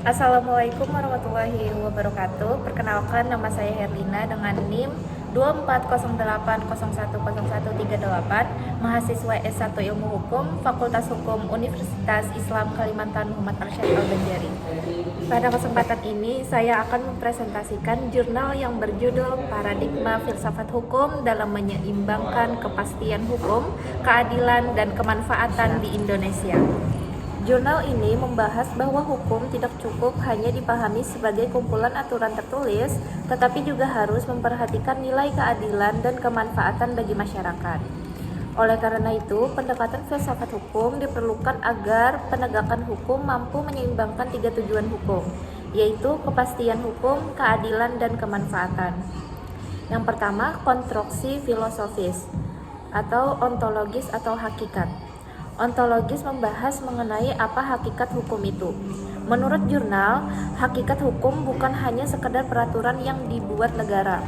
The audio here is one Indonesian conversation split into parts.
Assalamualaikum warahmatullahi wabarakatuh. Perkenalkan, nama saya Herlina dengan NIM 2408010138, mahasiswa S1 Ilmu Hukum, Fakultas Hukum Universitas Islam Kalimantan Muhammad Arsyad Al-Banjari. Pada kesempatan ini, saya akan mempresentasikan jurnal yang berjudul Paradigma Filsafat Hukum dalam Menyeimbangkan Kepastian Hukum, Keadilan, dan Kemanfaatan di Indonesia. Jurnal ini membahas bahwa hukum tidak cukup hanya dipahami sebagai kumpulan aturan tertulis, tetapi juga harus memperhatikan nilai keadilan dan kemanfaatan bagi masyarakat. Oleh karena itu, pendekatan filsafat hukum diperlukan agar penegakan hukum mampu menyeimbangkan tiga tujuan hukum, yaitu kepastian hukum, keadilan, dan kemanfaatan. Yang pertama, konstruksi filosofis atau ontologis atau hakikat. Ontologis membahas mengenai apa hakikat hukum itu. Menurut jurnal, hakikat hukum bukan hanya sekedar peraturan yang dibuat negara.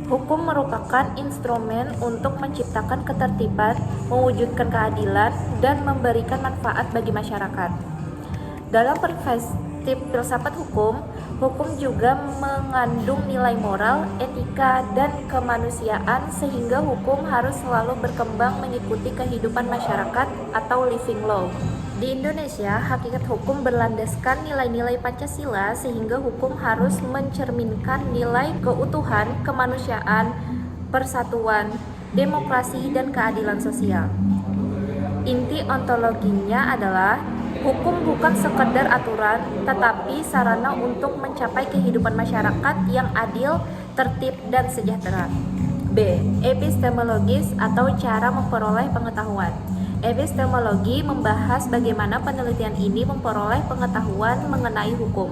Hukum merupakan instrumen untuk menciptakan ketertiban, mewujudkan keadilan, dan memberikan manfaat bagi masyarakat. Dalam perspektif filsafat hukum, hukum juga mengandung nilai moral, etika, dan kemanusiaan sehingga hukum harus selalu berkembang mengikuti kehidupan masyarakat atau living law. Di Indonesia, hakikat hukum berlandaskan nilai-nilai Pancasila sehingga hukum harus mencerminkan nilai keutuhan, kemanusiaan, persatuan, demokrasi, dan keadilan sosial. Inti ontologinya adalah hukum bukan sekedar aturan, tetapi sarana untuk mencapai kehidupan masyarakat yang adil, tertib, dan sejahtera. B. Epistemologis atau cara memperoleh pengetahuan. Epistemologi membahas bagaimana penelitian ini memperoleh pengetahuan mengenai hukum.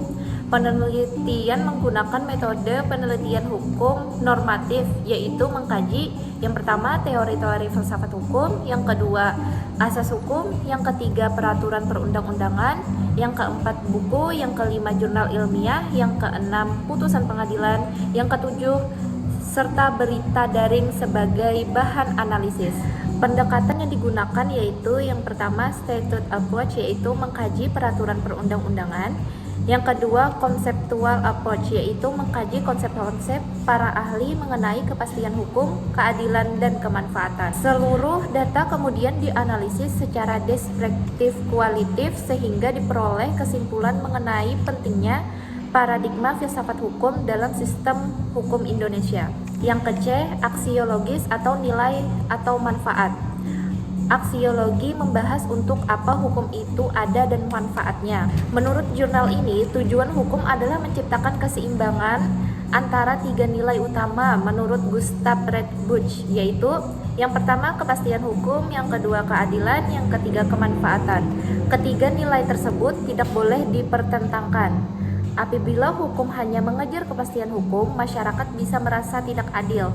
Penelitian menggunakan metode penelitian hukum normatif, yaitu mengkaji yang pertama teori-teori filsafat hukum, yang kedua asas hukum, yang ketiga peraturan perundang-undangan, yang keempat buku, yang kelima jurnal ilmiah, yang keenam putusan pengadilan, yang ketujuh serta berita daring sebagai bahan analisis. Pendekatan yang digunakan yaitu yang pertama statute approach, yaitu mengkaji peraturan perundang-undangan. Yang kedua conceptual approach, yaitu mengkaji konsep-konsep para ahli mengenai kepastian hukum, keadilan, dan kemanfaatan. Seluruh data kemudian dianalisis secara deskriptif kualitatif sehingga diperoleh kesimpulan mengenai pentingnya paradigma filsafat hukum dalam sistem hukum Indonesia. Yang ke-C, aksiologis atau nilai atau manfaat. Aksiologi membahas untuk apa hukum itu ada dan manfaatnya. Menurut jurnal ini, tujuan hukum adalah menciptakan keseimbangan antara tiga nilai utama menurut Gustav Redbush, yaitu yang pertama kepastian hukum, yang kedua keadilan, yang ketiga kemanfaatan. Ketiga nilai tersebut tidak boleh dipertentangkan. Apabila hukum hanya mengejar kepastian hukum, masyarakat bisa merasa tidak adil.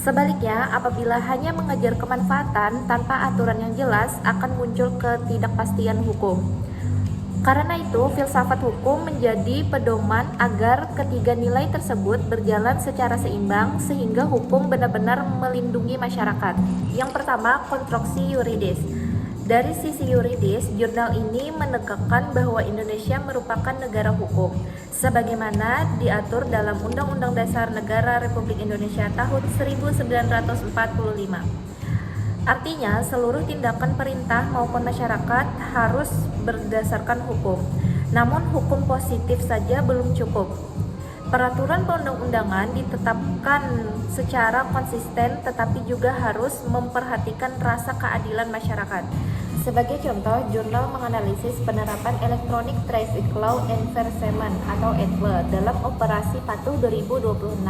Sebaliknya, apabila hanya mengejar kemanfaatan tanpa aturan yang jelas, akan muncul ketidakpastian hukum. Karena itu, filsafat hukum menjadi pedoman agar ketiga nilai tersebut berjalan secara seimbang sehingga hukum benar-benar melindungi masyarakat. Yang pertama, konstruksi yuridis. Dari sisi yuridis, jurnal ini menegakkan bahwa Indonesia merupakan negara hukum, sebagaimana diatur dalam Undang-Undang Dasar Negara Republik Indonesia tahun 1945. Artinya, seluruh tindakan perintah maupun masyarakat harus berdasarkan hukum. Namun, hukum positif saja belum cukup. Peraturan perundang-undangan ditetapkan secara konsisten tetapi juga harus memperhatikan rasa keadilan masyarakat. Sebagai contoh, jurnal menganalisis penerapan Electronic Traffic Law Enforcement atau ETLE dalam operasi Patuh 2026.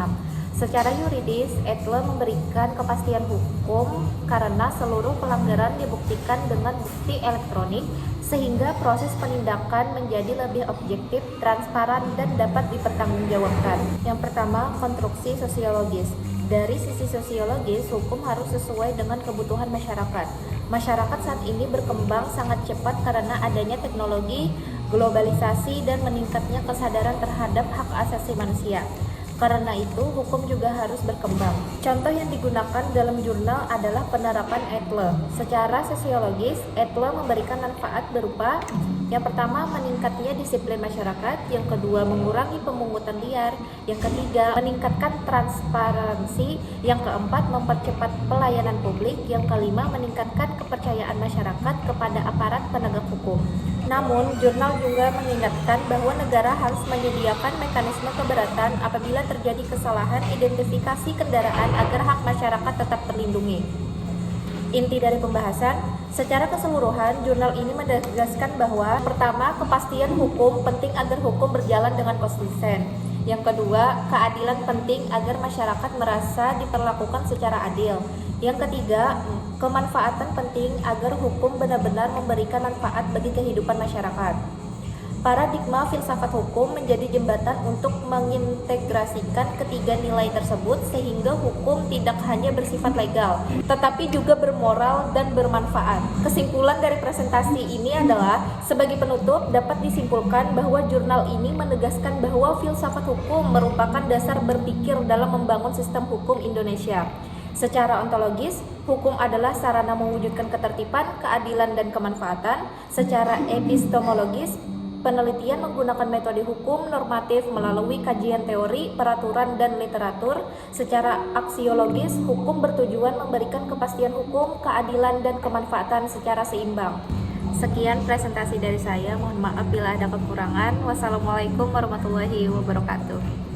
Secara yuridis, ETLE memberikan kepastian hukum karena seluruh pelanggaran dibuktikan dengan bukti elektronik sehingga proses penindakan menjadi lebih objektif, transparan, dan dapat dipertanggungjawabkan. Yang pertama, konstruksi sosiologis. Dari sisi sosiologis, hukum harus sesuai dengan kebutuhan masyarakat. Masyarakat saat ini berkembang sangat cepat karena adanya teknologi, globalisasi, dan meningkatnya kesadaran terhadap hak asasi manusia. Karena itu, hukum juga harus berkembang. Contoh yang digunakan dalam jurnal adalah penerapan ETLE. Secara sosiologis, ETLE memberikan manfaat berupa Yang pertama, meningkatnya disiplin masyarakat. Yang kedua, mengurangi pemungutan liar. Yang ketiga, meningkatkan transparansi. Yang keempat, mempercepat pelayanan publik. Yang kelima, meningkatkan kepercayaan masyarakat kepada aparat penegak hukum. Namun, jurnal juga mengingatkan bahwa negara harus menyediakan mekanisme keberatan apabila terjadi kesalahan identifikasi kendaraan agar hak masyarakat tetap terlindungi. Inti dari pembahasan, secara keseluruhan, jurnal ini menegaskan bahwa pertama, kepastian hukum penting agar hukum berjalan dengan konsisten. Yang kedua, keadilan penting agar masyarakat merasa diperlakukan secara adil. Yang ketiga, kemanfaatan penting agar hukum benar-benar memberikan manfaat bagi kehidupan masyarakat. Paradigma filsafat hukum menjadi jembatan untuk mengintegrasikan ketiga nilai tersebut sehingga hukum tidak hanya bersifat legal, tetapi juga bermoral dan bermanfaat. Kesimpulan dari presentasi ini adalah, sebagai penutup dapat disimpulkan bahwa jurnal ini menegaskan bahwa filsafat hukum merupakan dasar berpikir dalam membangun sistem hukum Indonesia. Secara ontologis, hukum adalah sarana mewujudkan ketertiban, keadilan, dan kemanfaatan. Secara epistemologis, penelitian menggunakan metode hukum normatif melalui kajian teori, peraturan, dan literatur. Secara aksiologis, hukum bertujuan memberikan kepastian hukum, keadilan, dan kemanfaatan secara seimbang. Sekian presentasi dari saya. Mohon maaf bila ada kekurangan. Wassalamualaikum warahmatullahi wabarakatuh.